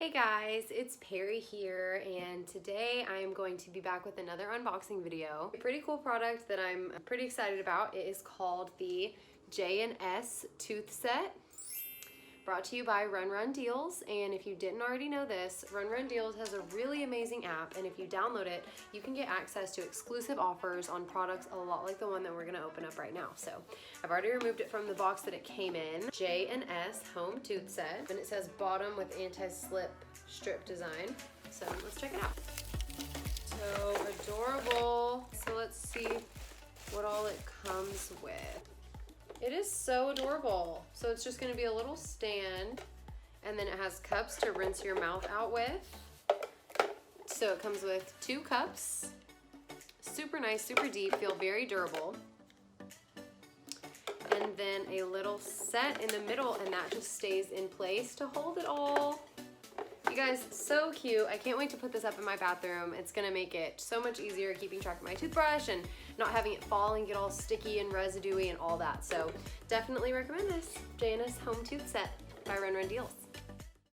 Hey guys, it's Perry here, and today I am going to be back with another unboxing video. A pretty cool product that I'm pretty excited about. It is called the J&S Tooth Set, brought to you by Run Run Deals. And if you didn't already know this, Run Run Deals has a really amazing app, and if you download it, you can get access to exclusive offers on products a lot like the one that we're gonna open up right now. So I've already removed it from the box that it came in. J&S Home Tooth Set, and it says bottom with anti-slip strip design. So let's check it out. So adorable. So let's see what all it comes with. It is so adorable. So it's just gonna be a little stand, and then it has cups to rinse your mouth out with. So it comes with 2 cups. Super nice, super deep, feel very durable. And then a little set in the middle, and that just stays in place to hold it all. You guys, so cute. I can't wait to put this up in my bathroom. It's gonna make it so much easier keeping track of my toothbrush and not having it fall and get all sticky and residuey and all that. So definitely recommend this J&S Home Tooth Set by Run Run Deals.